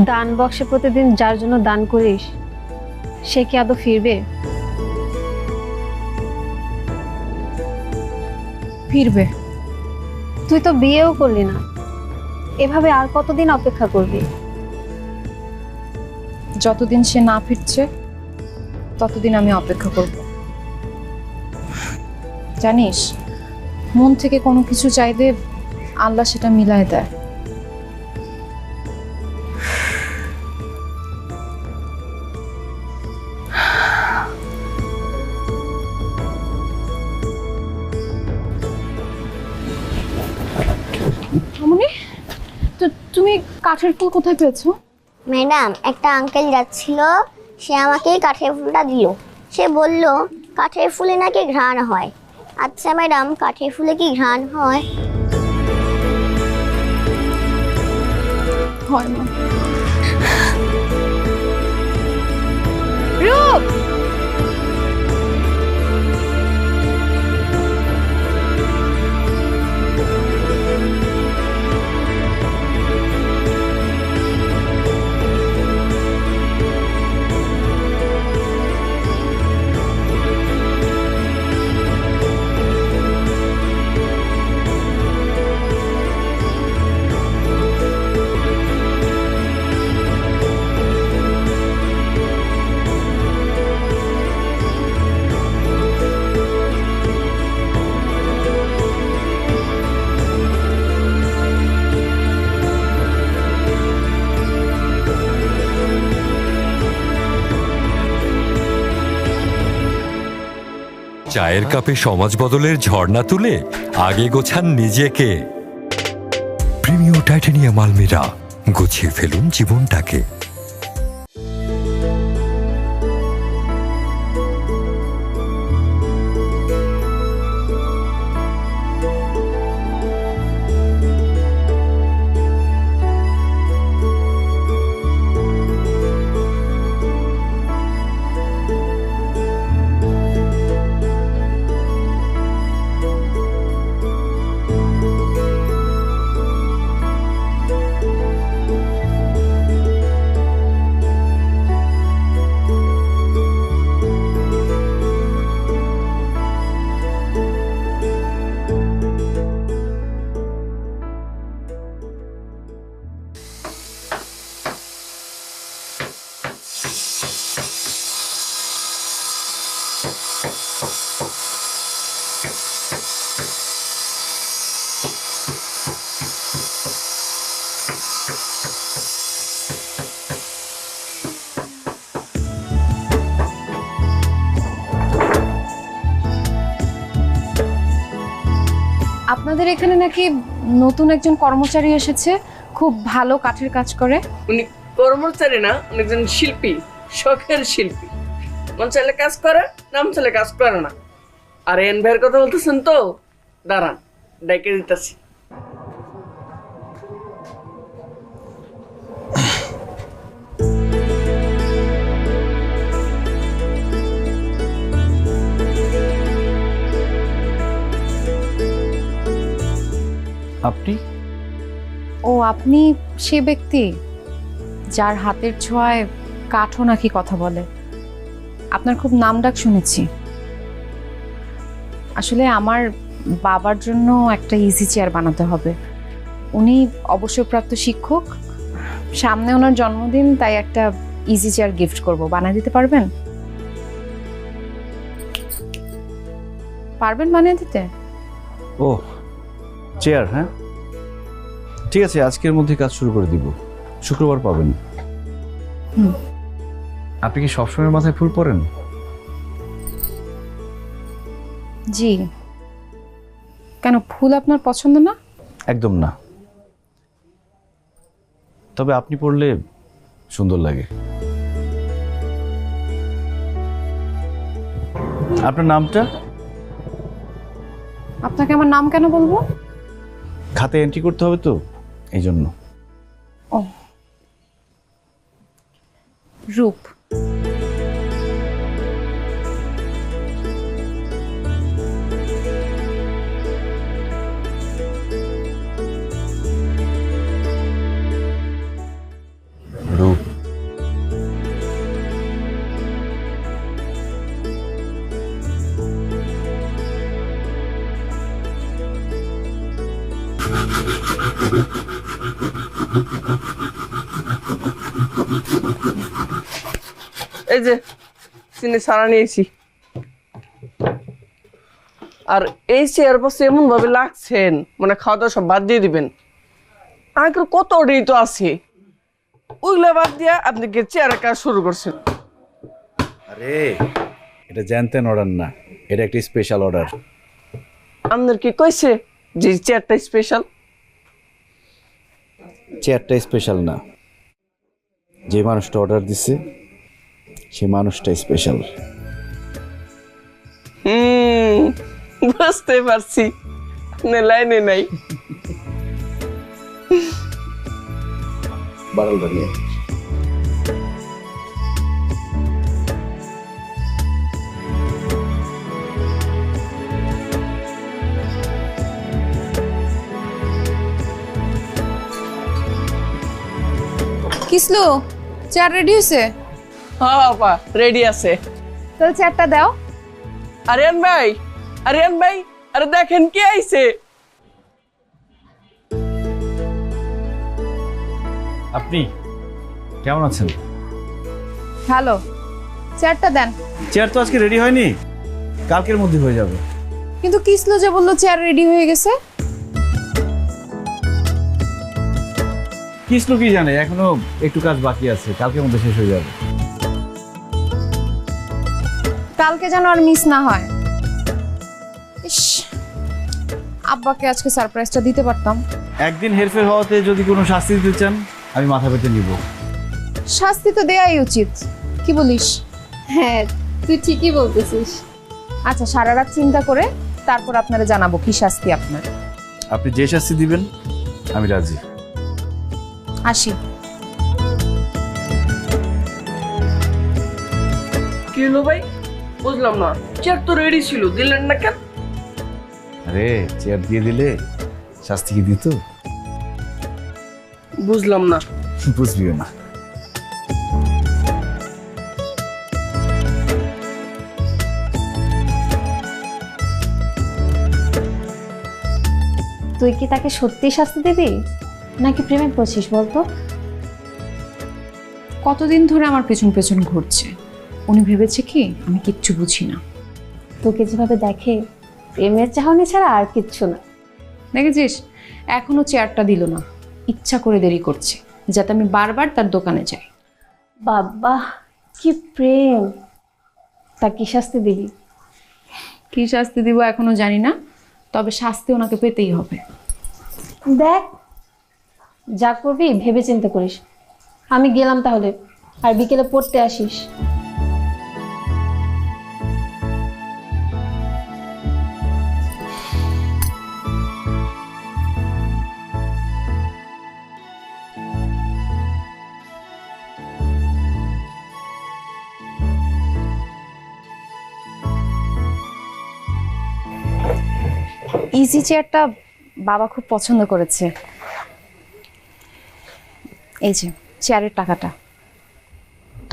দান বক্সে প্রতিদিন যার জন্য দান করিস সে কি আদৌ ফিরবে? ফিরবে। তুই তো বিয়েও করলি না, এভাবে আর কতদিন অপেক্ষা করবি? যতদিন সে না ফিরছে ততদিন আমি অপেক্ষা করব। জানিস, মন থেকে কোনো কিছু চাইলে আল্লাহ সেটা মিলায় দেয়। মামুনি, তো তুমি কাঠের ফুল কোথায় পেয়েছো? ম্যাডাম, একটা আঙ্কেল যাচ্ছিল, সে আমাকে কাঠের ফুলটা দিল। সে বলল কাঠের ফুলে নাকি ঘ্রাণ হয়। আচ্ছা ম্যাডাম, কাঠের ফুলে কি ঘ্রাণ হয়? হয় না। রূপ, চায়ের কাপে সমাজ বদলের ঝর্ণা তুলে আগে গোছান নিজেকে। প্রিমিয়ার টাইটানিয়াম আলমিরা, গুছিয়ে ফেলুন জীবনটাকে। আপনাদের এখানে নাকি নতুন একজন কর্মচারী এসেছে, খুব ভালো কাঠের কাজ করে। উনি কর্মচারী না, উনি একজন শিল্পী, শখের শিল্পী। মন চাইলে কাজ করে, নাম চাইলে কাজ করে না। আর এন ভাইয়ের কথা বলতেছেন তো, দাঁড়ান ডাইকে দিতেছি। আপনি? ও, আপনি সে ব্যক্তি যার হাতের ছোঁয়ায় কাঠও নাকি কথা বলে। আপনার খুব নামডাক শুনেছি। আসলে আমার বাবার জন্য একটা ইজি চেয়ার বানাতে হবে। উনি অবসরপ্রাপ্ত শিক্ষক, সামনে ওনার জন্মদিন, তাই একটা ইজি চেয়ার গিফট করব। বানিয়ে দিতে পারবেন? পারবেন বানিয়ে দিতে? ও, চেয়ার, হ্যাঁ ঠিক আছে, আজকের মধ্যে কাজ শুরু করে দিব। শুক্রবার পাবেন। আপনি কি সবসময় মাথায় ফুল পরেন? জি। কেন, ফুল আপনার পছন্দ না? একদম না, তবে আপনি পরলে সুন্দর লাগে। আপনার নামটা? আপনাকে আমার নাম কেন বলবো? খাতে এন্ট্রি করতে হবে তো, এই জন্য। ও, রূপ। এই যে চিনি সারা নিয়েছি। আর এই চেয়ার পাশে এমন ভাবে লাগছেন মানে খাওয়া দাওয়া সব বাদ দিয়ে দিবেন। আগের কত অর্ডারই তো আছে, ওইগুলা বাদ দিয়ে আপনি কি চেয়ারের কাজ শুরু করছেন? আরে এটা জানতেন অর্ডার না, এটা একটা স্পেশাল অর্ডার। আপনার কি কইছে যে চেয়ারটা স্পেশাল? চেয়ারটা স্পেশাল না, যে মানুষটা অর্ডার দিছে সে মানুষটা স্পেশাল। বুঝতে পারছি, আপনি লাইনে নাই। বাড়ালটা নিয়ে কিসলো চেয়ার রেডি হয়েছে? হ্যাঁ আপা রেডি আছে। তাহলে চেয়ারটা দাও। আরিয়ান ভাই, আরিয়ান ভাই, আরে দেখেন কে আইছে। আপনি কেমন আছেন? ভালো, চেয়ারটা দেন। চেয়ার তো আজকে রেডি হয়নি, কালকের মধ্যে হয়ে যাবে। কিন্তু কিসলো যে বললো চেয়ার রেডি হয়ে গেছে। কিসলো কি জানে, এখনো একটু কাজ বাকি আছে, কালকের মধ্যে শেষ হয়ে যাবে। কালকে যেন আর মিস না হয়। ইস, আব্বাকে আজকে সারপ্রাইজটা দিতে পারতাম। একদিন হেরফের হওয়াতে যদি কোনো শাস্তি দিতে চান আমি মাথা পেতে নিব। শাস্তি তো দেয়াই উচিত, কি বলিস? হ্যাঁ, তুই ঠিকই বলতেছিস। আচ্ছা, সারা রাত চিন্তা করে তারপর আপনারা জানাবো কি শাস্তি আপনার। আপনি যে শাস্তি দিবেন আমি রাজি। আসি। কি হলো ভাই? বুঝলাম না, চেয়ার তো রেডি ছিল, দিলেন না কেন? আরে চেয়ার দিয়ে দিলে শাস্তি কি দিত? বুঝলাম না। বুঝবিও না। তুই কি তাকে সত্যি শাস্তি দিবি নাকি প্রেমে পড়ছিস বলতো? কতদিন ধরে আমার পেছন পেছন ঘুরছে, উনি ভেবেছে কি আমি কিচ্ছু বুঝি না। তোকে যেভাবে দেখে প্রেমের চাহনি ছাড়া আর কিচ্ছু না। দেখেছিস, এখনো চেয়ারটা দিল না, ইচ্ছা করে দেরি করছে যাতে আমি বারবার তার দোকানে যাই। বাবা কি প্রেম! তা কি শাস্তি দিবি? কি শাস্তি দিব এখনো জানি না, তবে শাস্তি ওনাকে পেতেই হবে। দেখ, যা করবি ভেবে চিন্তা করিস। আমি গেলাম তাহলে, আর বিকেলে পড়তে আসিস। ইজি চেয়ারটা বাবা খুব পছন্দ করেছে। এই যে চেয়ারের টাকাটা।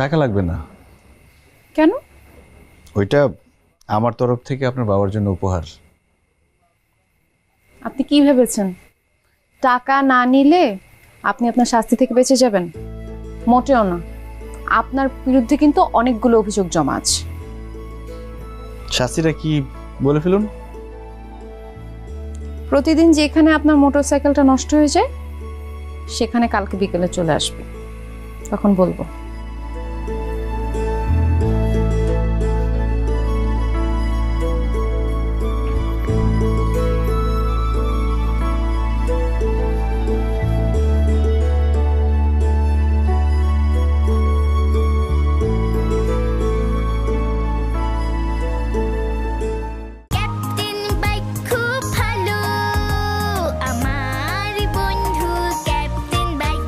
টাকা লাগবে না। কেন? ওইটা আমার তরফ থেকে আপনার বাবার জন্য উপহার। আপনি কি ভেবেছেন টাকা না নিলে আপনি আপনার শাস্তি থেকে বেঁচে যাবেন? মোটেও না, আপনার বিরুদ্ধে কিন্তু অনেকগুলো অভিযোগ জমা আছে। শাস্তিটা কি বলে ফেলুন। প্রতিদিন যেখানে আপনার মোটরসাইকেলটা নষ্ট হয়ে যায় সেখানে কালকে বিকেলে চলে আসবে, তখন বলবো। ক্যাপ্টেন বাইক খুব ভালো আমার বন্ধু ক্যাপ্টেন বাইক।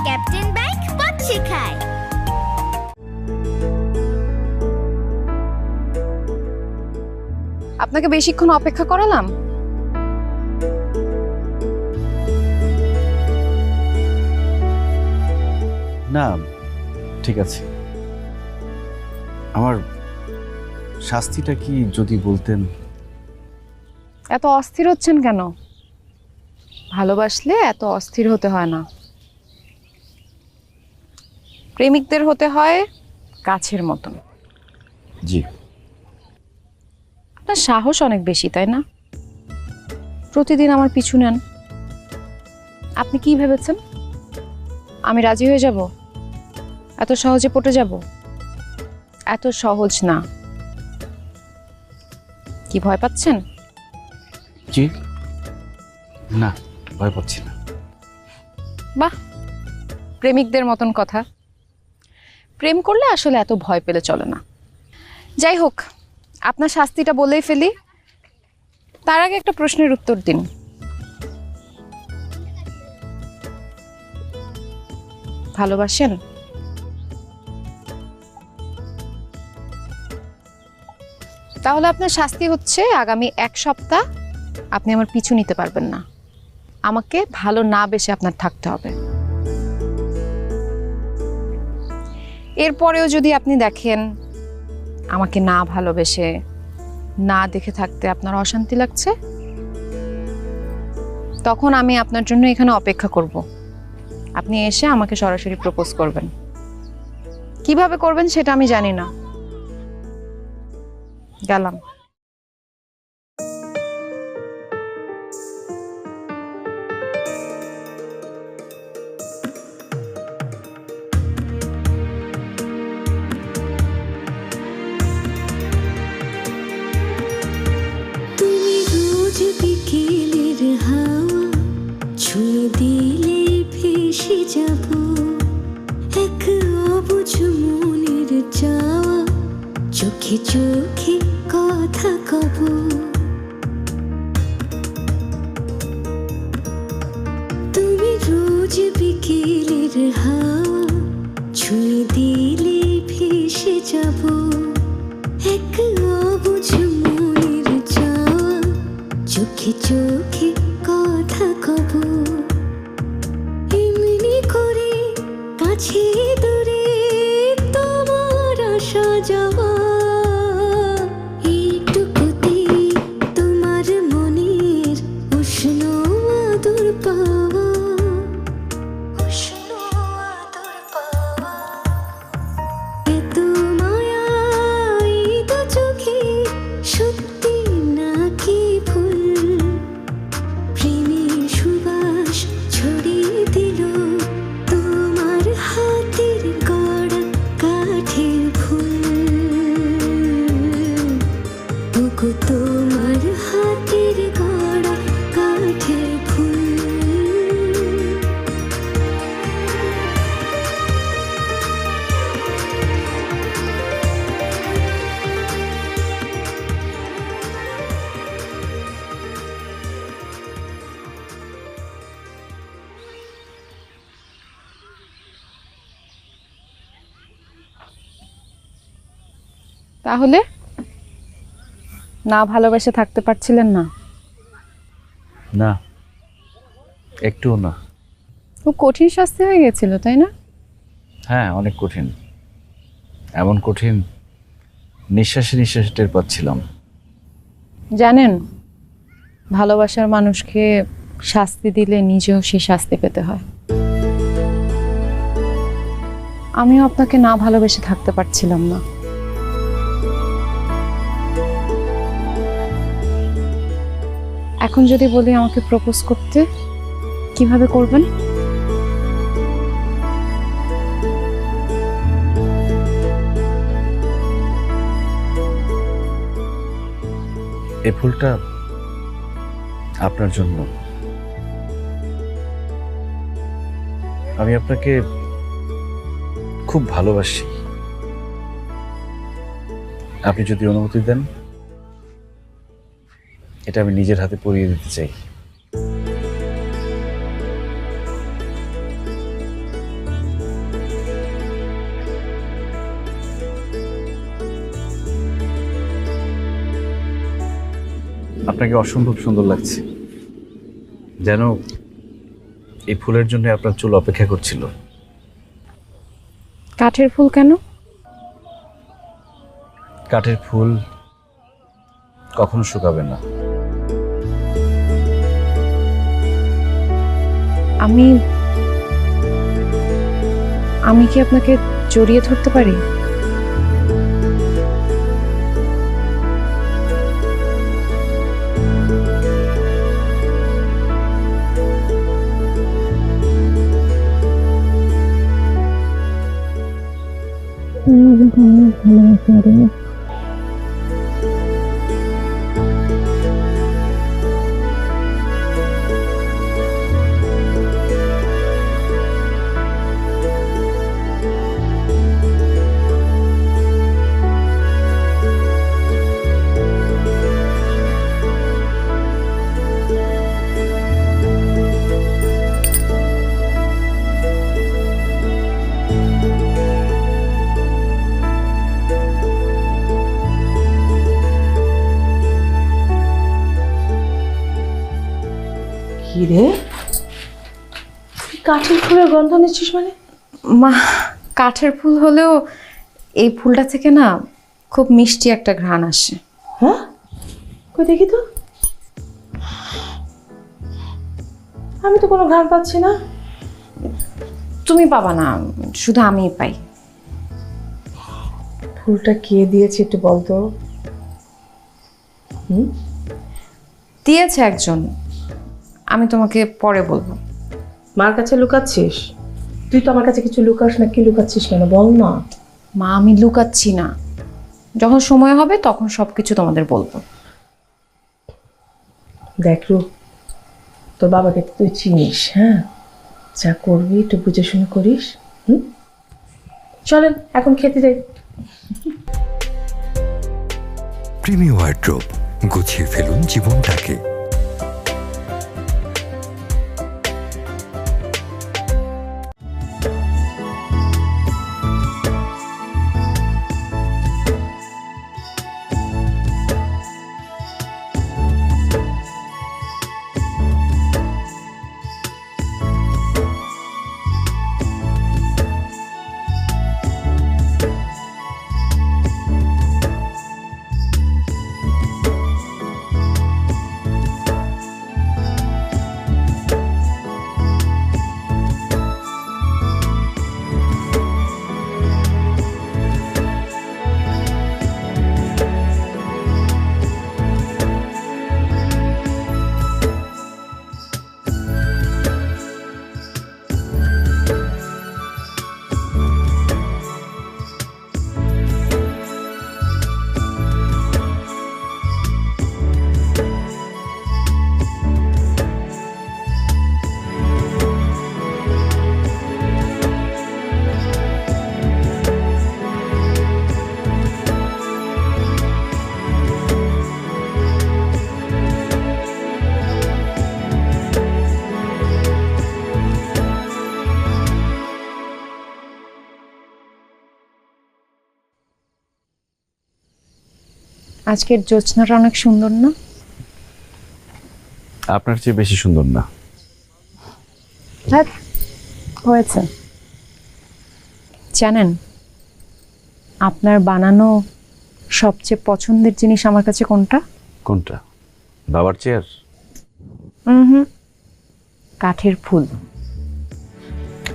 ক্যাপ্টেন বাইক পথ শেখায়। আপনাকে বেশিক্ষণ অপেক্ষা করালাম? না ঠিক আছে। আমার শাস্তিটা কি যদি বলতেন। এত অস্থির হচ্ছেন কেন? ভালোবাসলে এত অস্থির হতে হয় না। প্রেমিকদের হতে হয় গাছের মতন। জি। আপনার সাহস অনেক বেশি, তাই না? প্রতিদিন আমার পিছু নেন। আপনি কি ভেবেছেন আমি রাজি হয়ে যাব? এত সহজে পটে যাব? এত সহজ না। কি ভয় পাচ্ছেন? জি না, ভয় পাচ্ছি না। বাহ, প্রেমিকদের মতন কথা। প্রেম করলে আসলে এত ভয় পেলে চলে না। যাই হোক, আপনার শাস্তিটা বলেই ফেলি। তার আগে একটা প্রশ্নের উত্তর দিন। ভালোবাসেন? তাহলে আপনার শাস্তি হচ্ছে আগামী 1 সপ্তাহ আপনি আমার পিছু নিতে পারবেন না। আমাকে ভালো না বেশে আপনার থাকতে হবে। এরপরেও যদি আপনি দেখেন আমাকে না ভালোবেসে না দেখে থাকতে আপনার অশান্তি লাগছে, তখন আমি আপনার জন্য এখানে অপেক্ষা করব। আপনি এসে আমাকে সরাসরি প্রপোজ করবেন। কিভাবে করবেন সেটা আমি জানি না। গেলাম। তুমি রোজ বিকেলের হাওয়া ছুঁয়ে দিলে ভেসে যাব, এক অবুঝ মনের চাওয়া চোখে চোখে কথা কব। তুমি রোজ বিকেলের হাওয়া ছুঁয়ে দিলে ভেসে যাব, এক অবুঝ মনের চাওয়া চোখে চোখে কথা কব। এমনি করে কাছে দূরে তোমার আসা যাওয়া, এইটুকুতে তোমার মনের উষ্ণ আদর পাওয়া, উষ্ণ আদর পাওয়া। এত মায়া এই দু চোখে, সত্যি নাকি ভুল? প্রেমের সুবাস ছড়িয়ে দিল তোমার হাতের গড়া কাঠের ফুল। ওগো তোমার হাতের গড়া কাঠের ফুল। তাহলে না ভালোবেসে থাকতে পারছিলেন না? না, একটুও না। খুব কঠিন শাস্তি হয়ে গেছিল, তাই না? হ্যাঁ, অনেক কঠিন। এমন কঠিন নিঃশ্বাসে নিঃশ্বাসে টের পাচ্ছিলাম। জানেন, ভালোবাসার মানুষকে শাস্তি দিলে নিজেও সে শাস্তি পেতে হয়। আমিও আপনাকে না ভালোবেসে থাকতে পারছিলাম না। এখন যদি বলি আমাকে প্রপোজ করতে, কিভাবে করবেন? এই ফুলটা আপনার জন্য। আমি আপনাকে খুব ভালোবাসি। আপনি যদি অনুমতি দেন, এটা আমি নিজের হাতে পরিয়ে দিতে চাই। আপনাকে অসম্ভব সুন্দর লাগছে, যেন এই ফুলের জন্য আপনার চুল অপেক্ষা করছিল। কাঠের ফুল কেন? কাঠের ফুল কখনো শুকাবে না। আমি আমি কি আপনাকে জড়িয়ে ধরতে পারি? কি রে, তুই কাঠের ফুলের গন্ধ নিচ্ছিস মানে? মা, কাঠের ফুল হলেও এই ফুলটা থেকে না খুব মিষ্টি একটা ঘ্রাণ আসে। হ্যাঁ, কই দেখি তো। আমি তো কোনো ঘ্রাণ পাচ্ছি না। তুমি পাবা না, শুধু আমিই পাই। ফুলটা কে দিয়েছে একটু বলতো? দিয়েছে একজন, আমি তোমাকে পরে বলবো। মার কাছে লুকাচ্ছিস? তুই তো আমার কাছে কিছু লুকাস না, কি লুকাচ্ছিস কেন বল না। মা, আমি লুকাচ্ছি না, যখন সময় হবে তখন সবকিছু তোমাদের বলবো। দেখ রু, তোর বাবাকে তো তুই চিনিস, হ্যাঁ? যা করবি একটু বুঝে শুনে করিস। চলেন এখন খেতে যাই। প্রিমিয়ার ওয়ার্ড্রোব, গুছিয়ে ফেলুন জীবনটাকে। আজকের জ্যোৎস্নাটা অনেক সুন্দর না? আপনার চেয়ে বেশি সুন্দর না। হ্যাঁ, হয়েছে। জানেন, আপনার বানানো সবচেয়ে পছন্দের জিনিস আমার কাছে কোনটা? কোনটা? বাবার চেয়ার? কাঠের ফুল।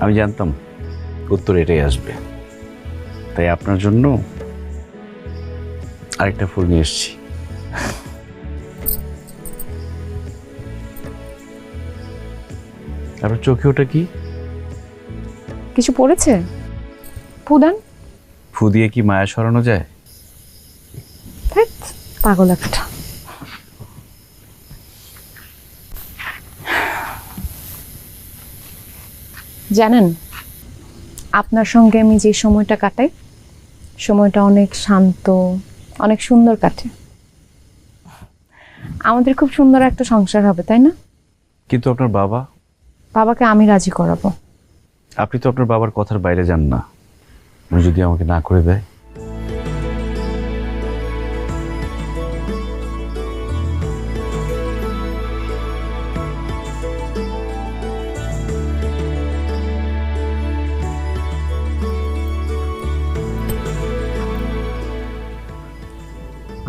আমি জানতাম উত্তর এটাই আসবে, তাই আপনার জন্য আরেকটা ফুল নিয়ে এসেছি। আপনার চোখে ওটা কি? কিছু পড়েছে? ফুদান। ফু দিয়ে কি মায়া সরানো যায়? পাগল একটা। জানেন, আপনার সঙ্গে আমি যে সময়টা কাটাই, সময়টা অনেক শান্ত, অনেক সুন্দর কাটে। আমাদের খুব সুন্দর একটা সংসার হবে, তাই না? কিন্তু আপনার বাবা? বাবাকে আমি রাজি করাবো। আপনি তো আপনার বাবার কথার বাইরে যান না। উনি যদি আমাকে না করে দেয়?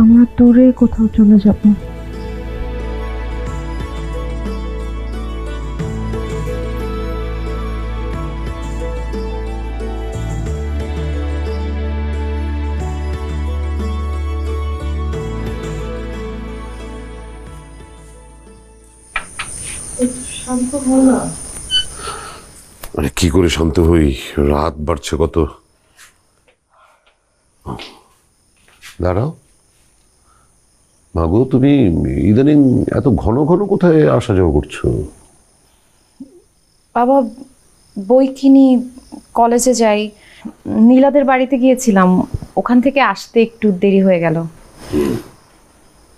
আমরা দূরে কোথাও চলে যাব। শান্ত হও না। মানে কি করে শান্ত হই, রাত বাড়ছে কত। দাঁড়াও মাগো, তুমি ইদানিং এত ঘন ঘন কোথায় আসা যাওয়া করছো? বাবা, বই কিনি, কলেজে যাই, নীলাদের বাড়িতে গিয়েছিলাম, ওখান থেকে আসতে একটু দেরি হয়ে গেল।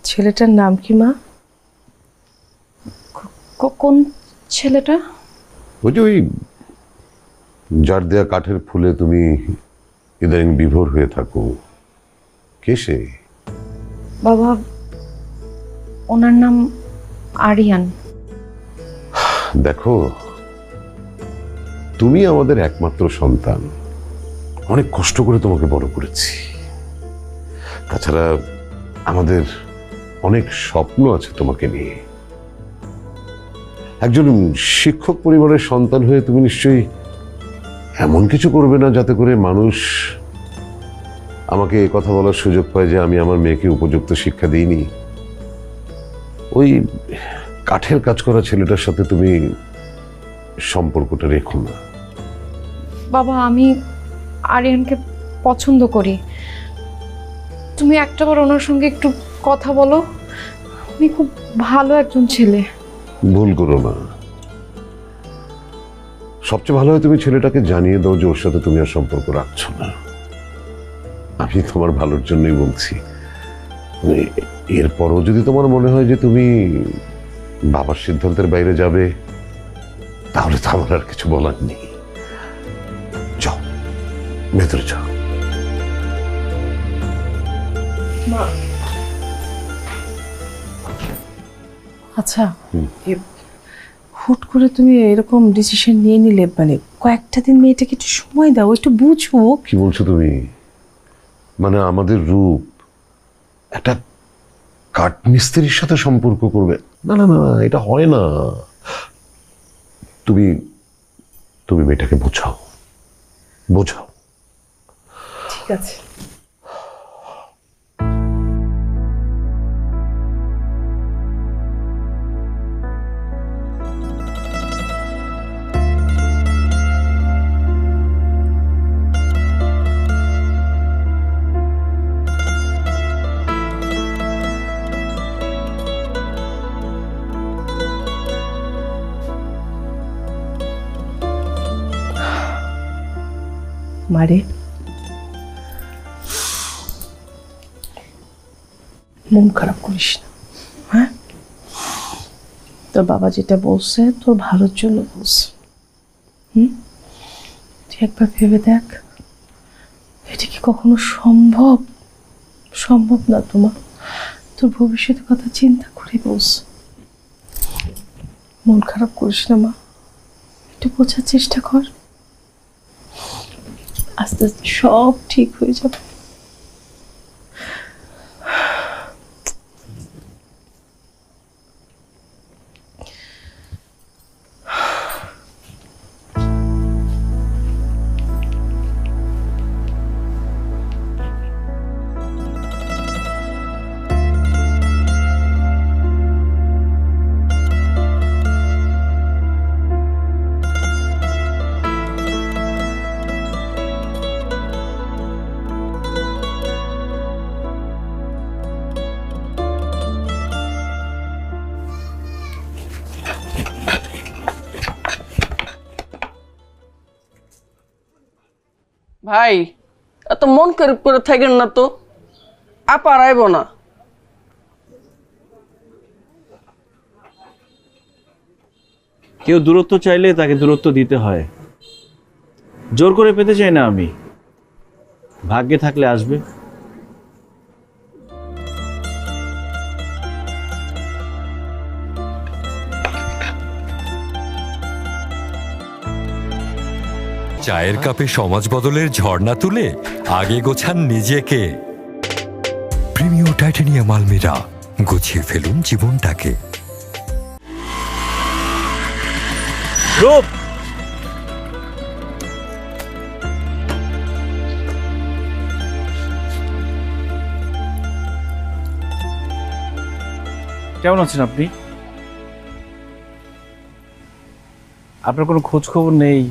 ছেলেটার নাম কি মা? কোন ছেলেটা? ওই যে ওই যার দেয়া কাঠের ফুলে তুমি ইদানিং বিভোর হয়ে থাকো, কে সে? বাবা, ওনার নাম আরিয়ান। দেখো, তুমি আমাদের একমাত্র সন্তান, অনেক কষ্ট করে তোমাকে বড় করেছি। তাছাড়া আমাদের অনেক স্বপ্ন আছে তোমাকে নিয়ে। একজন শিক্ষক পরিবারের সন্তান হয়ে তুমি নিশ্চয়ই এমন কিছু করবে না যাতে করে মানুষ আমাকে এই কথা বলার সুযোগ পায় যে আমি আমার মেয়েকে উপযুক্ত শিক্ষা দিইনি। ওই কাঠের কাজ করা ছেলেটার সাথে তুমি সম্পর্কটা রেখো না। বাবা, আমি আরিয়ানকে পছন্দ করি। তুমি একটাবার ওনার সঙ্গে একটু কথা বলো। উনি খুব ভালো একজন ছেলে। ভুল করো না। সবচেয়ে ভালো হয় তুমি ছেলেটাকে জানিয়ে দাও যে ওর সাথে তুমি আর সম্পর্ক রাখছো না। আমি তোমার ভালোর জন্যই বলছি। এরপরও যদি তোমার মনে হয় যে তুমি বাবার সিদ্ধান্তের বাইরে যাবে, তাহলে তো আমার আর কিছু বলার নেই। যাও, ভেতরে যাও। মা, আচ্ছা, হুট করে তুমি এরকম ডিসিশন নিয়ে নিলে, মানে কয়েকটা দিন মেয়েটাকে একটু সময় দাও, একটু বুঝবো। কি বলছো তুমি? মানে আমাদের রূপ একটা কাঠমিস্ত্রির সাথে সম্পর্ক করবে? না না না, এটা হয় না। তুমি তুমি মেয়েটাকে বোঝাও, বোঝাও। ঠিক আছে। মারে, মন খারাপ করিস না, হ্যাঁ? তোর বাবা যেটা বলছে তোর ভালোর জন্য বলছে। তুই একবার ভেবে দেখ, এটা কি কখনো সম্ভব? সম্ভব না তোমার। তোর ভবিষ্যতের কথা চিন্তা করে বলছে। মন খারাপ করিস না মা, একটু বোঝার চেষ্টা কর। আস্তে আস্তে সব ঠিক হয়ে যাবে। ভাই, এত মন খারাপ করে থাকেন না তো, আপা আইব না। কেউ দূরত্ব চাইলে তাকে দূরত্ব দিতে হয়, জোর করে পেতে চাই না আমি। ভাগ্যে থাকলে আসবে। চায়ের কাপে সমাজ বদলের ঝর্ণা তুলে আগে গোছান নিজেকে। প্রিমিয়ার টাইটানিয়াম আলমিরা, গুছিয়ে ফেলুন জীবনটাকে। রূপ, কেমন আছেন আপনি? আপনার কোনো খোঁজ খবর নেই,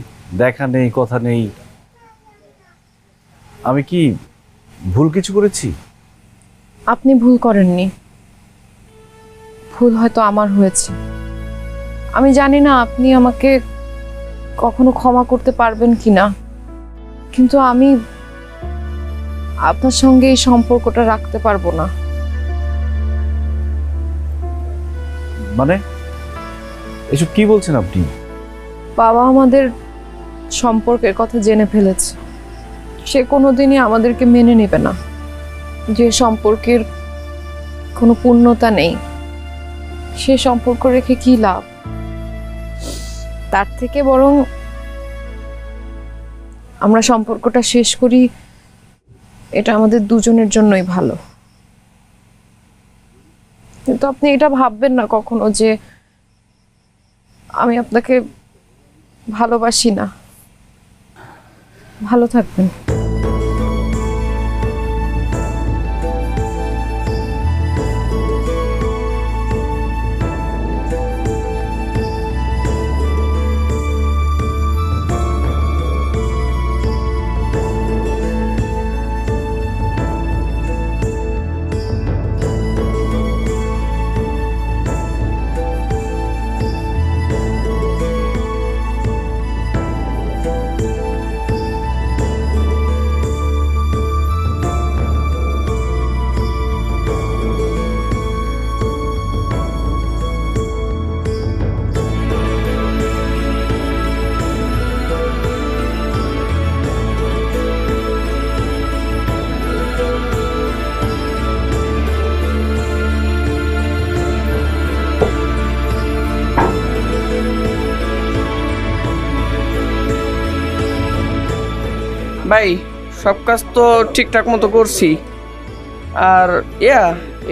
দেখা নেই, কথা নেই। আমি কি ভুল কিছু করেছি? আপনি ভুল করেননি, ভুল হয়তো আমার হয়েছে। আমি জানি না আপনি আমাকে কখনো ক্ষমা করতে পারবেন কিনা, কিন্তু আমি আপনার সঙ্গে এই সম্পর্কটা রাখতে পারবো না। মানে এসব কি বলছেন আপনি? বাবা আমাদের সম্পর্কের কথা জেনে ফেলেছে। সে কোনোদিনই আমাদেরকে মেনে নেবে না, যে সম্পর্কের কোনো পূর্ণতা নেই। সে সম্পর্ক রেখে কি লাভ? তার থেকে বরং আমরা সম্পর্কটা শেষ করি, এটা আমাদের দুজনের জন্যই ভালো। কিন্তু আপনি এটা ভাববেন না কখনো যে আমি আপনাকে ভালোবাসি না। ভালো থাকবেন। ভাই সব কাজ তো ঠিকঠাক মতো করছি। আর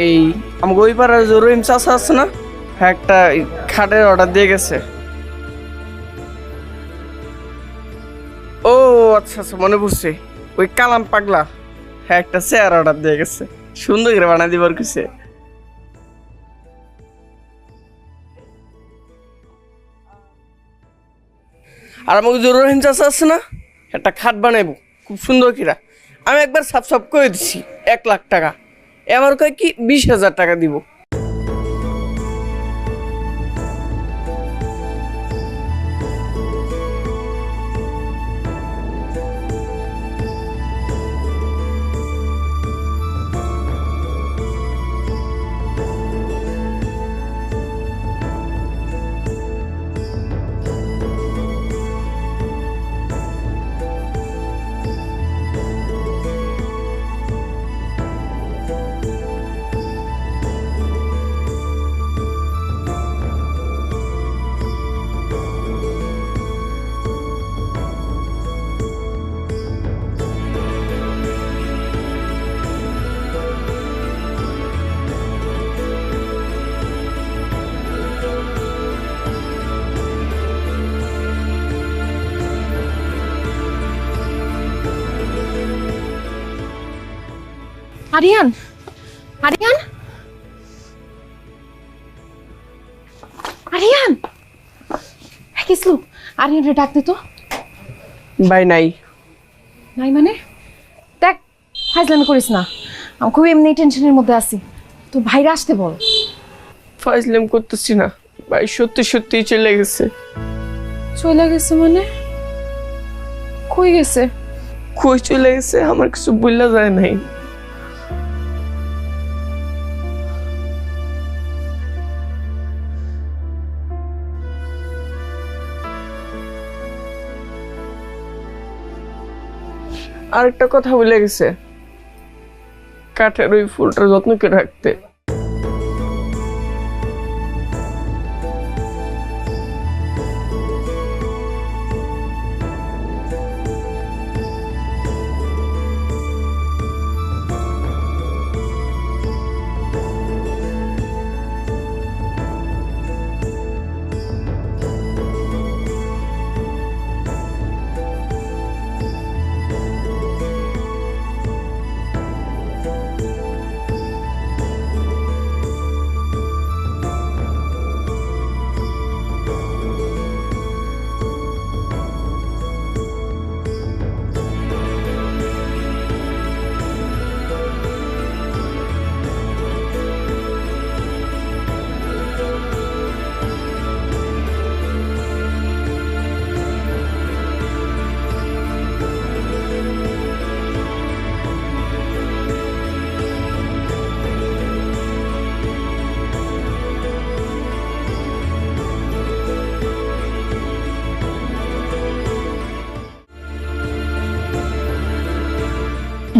এই আমাকে ওই পাড়ার যে রহিম চাষা আছে না, হ্যাঁ একটা খাটের অর্ডার দিয়ে গেছে। ও আচ্ছা আচ্ছা, মনে পড়ছে, ওই কালাম পাগলা হ্যাঁ একটা চেয়ার অর্ডার দিয়ে গেছে, সুন্দর করে বানাই দিবার কিছু। আর আমাকে যে রহিম চাষা আছে না, একটা খাট বানাইবো খুব সুন্দর কিরা। আমি একবার সাপ সাপ করে দিছি 1 লাখ টাকা, এবার কয় কি 20,000 টাকা দিব। আরিয়ান, আরিয়ান, আরিয়ান, কিসলু? আরিয়ানরে ডাক দে তো। ভাই নাই। নাই মানে? দেখ, ফাইজলামি করিস না, আমি খুব এমনি টেনশনের মধ্যে আছি। তো ভাইরা আসতে বল। ফাইজলাম করতেছি না ভাই, সত্যি সত্যি চলে গেছে। চলে গেছে মানে? কই গেছে? কই চলে গেছে আমার কিছু বললা যায় নাই। আরেকটা কথা বলে গেছে, কাঠের ওই ফুলটার যত্ন করে রাখতে।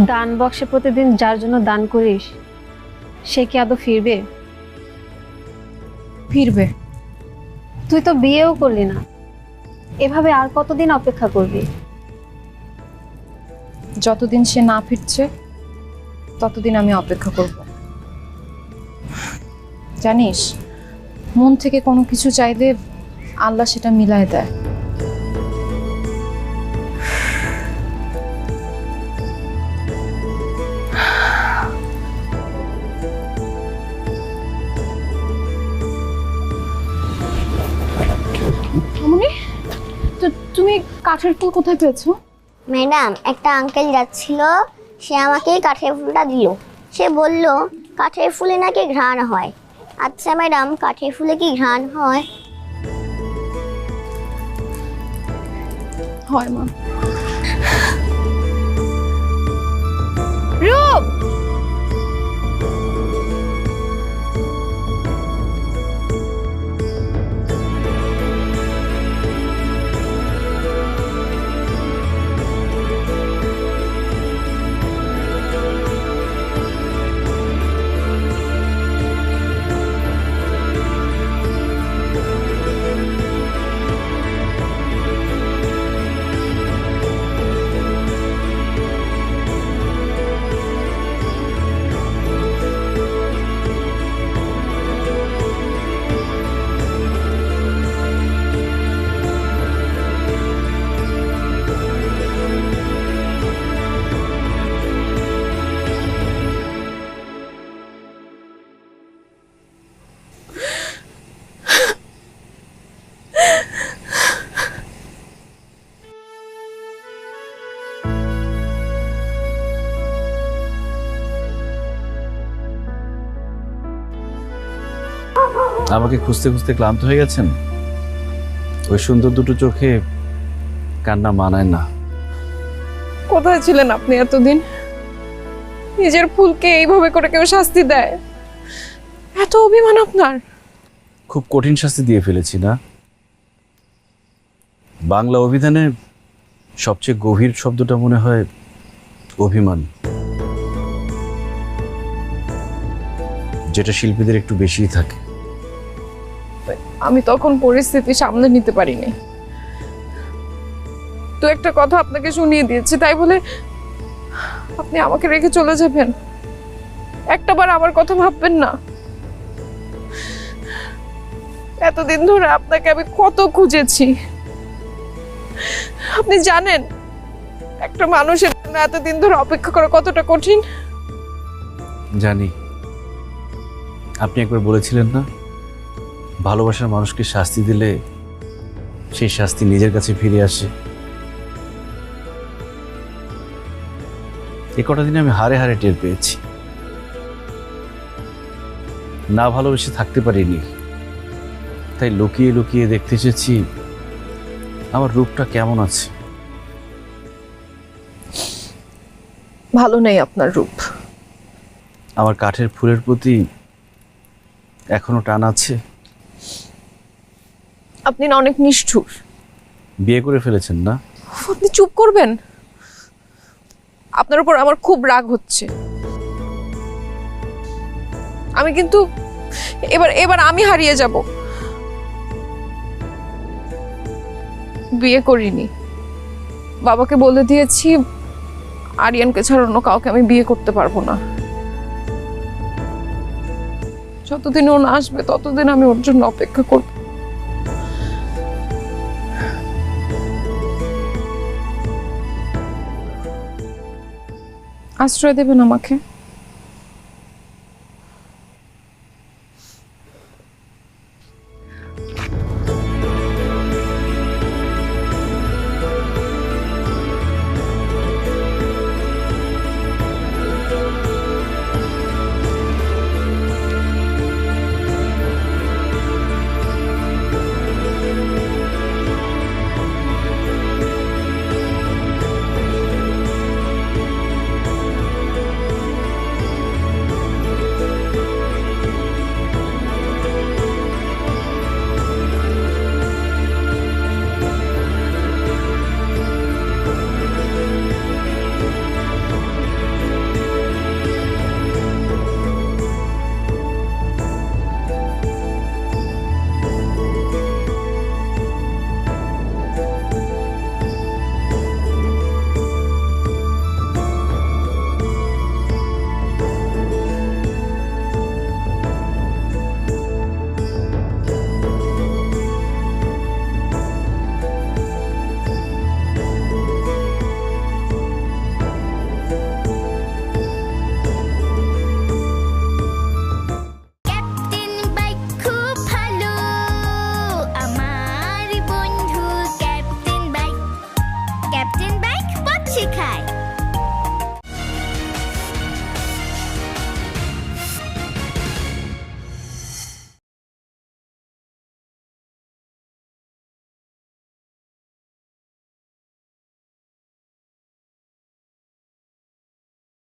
দান বক্সে প্রতিদিন যার জন্য দান করিস সে কি আদৌ ফিরবে? ফিরবে। তুই তো বিয়েও করলি না, এভাবে আর কতদিন অপেক্ষা করবি? যতদিন সে না ফিরছে ততদিন আমি অপেক্ষা করব। জানিস, মন থেকে কোনো কিছু চাইলে আল্লাহ সেটা মিলায় দেয়। মামুনি, তুমি কাঠের ফুল কোথায় পেয়েছো? ম্যাডাম, একটা আঙ্কেল যাচ্ছিল, সে আমাকেই কাঠের ফুলটা দিল। সে বলল কাঠের ফুলে নাকি ঘ্রাণ হয়। আচ্ছা ম্যাডাম, কাঠের ফুলে কি ঘ্রাণ হয়? হয় মা। রূপ, আমাকে খুঁজতে খুঁজতে ক্লান্ত হয়ে গেছেন? ওই সুন্দর দুটো চোখে কান্না মানায় না। কোথায় ছিলেন আপনি এতদিন? নিজের ফুলকে এইভাবে করে কেউ শাস্তি দেয়? এত অভিমান আপনার? খুব কঠিন শাস্তি দিয়ে ফেলেছি না? বাংলা অভিধানে সবচেয়ে গভীর শব্দটা মনে হয় অভিমান, যেটা শিল্পীদের একটু বেশিই থাকে। আমি তখন পরিস্থিতি সামলে নিতে পারিনি। তো একটা কথা আপনাকে শুনিয়ে দিয়েছি, তাই বলে আপনি আমাকে রেখে চলে যাবেন? একটাবার আমার কথা ভাববেন না? এতদিন ধরে আপনাকে আমি কত খুঁজেছি। আপনি জানেন একটা মানুষের জন্য এতদিন ধরে অপেক্ষা করা কতটা কঠিন? জানি। আপনি একবার বলেছিলেন না, ভালোবাসার মানুষকে শাস্তি দিলে সেই শাস্তি নিজের কাছে ফিরে আসে। এ কটা দিনে আমি হারে হারে টের পেয়েছি। না ভালোবেসে থাকতে পারিনি, তাই লুকিয়ে লুকিয়ে দেখতে চেয়েছি আমার রূপটা কেমন আছে। ভালো নেই আপনার রূপ। আমার কাঠের ফুলের প্রতি এখনো টান আছে। আপনি না অনেক নিষ্ঠুর। বিয়ে করে ফেলেছেন না? আপনি চুপ করবেন? আপনার উপর আমার খুব রাগ হচ্ছে। আমি কিন্তু এবার আমি হারিয়ে যাব। বিয়ে করিনি, বাবাকে বলে দিয়েছি আরিয়ানকে ছাড়া অন্য কাউকে আমি বিয়ে করতে পারবো না। যতদিন ও না আসবে ততদিন আমি ওর জন্য অপেক্ষা করব। আশ্রয় দেবেন আমাকে? খায়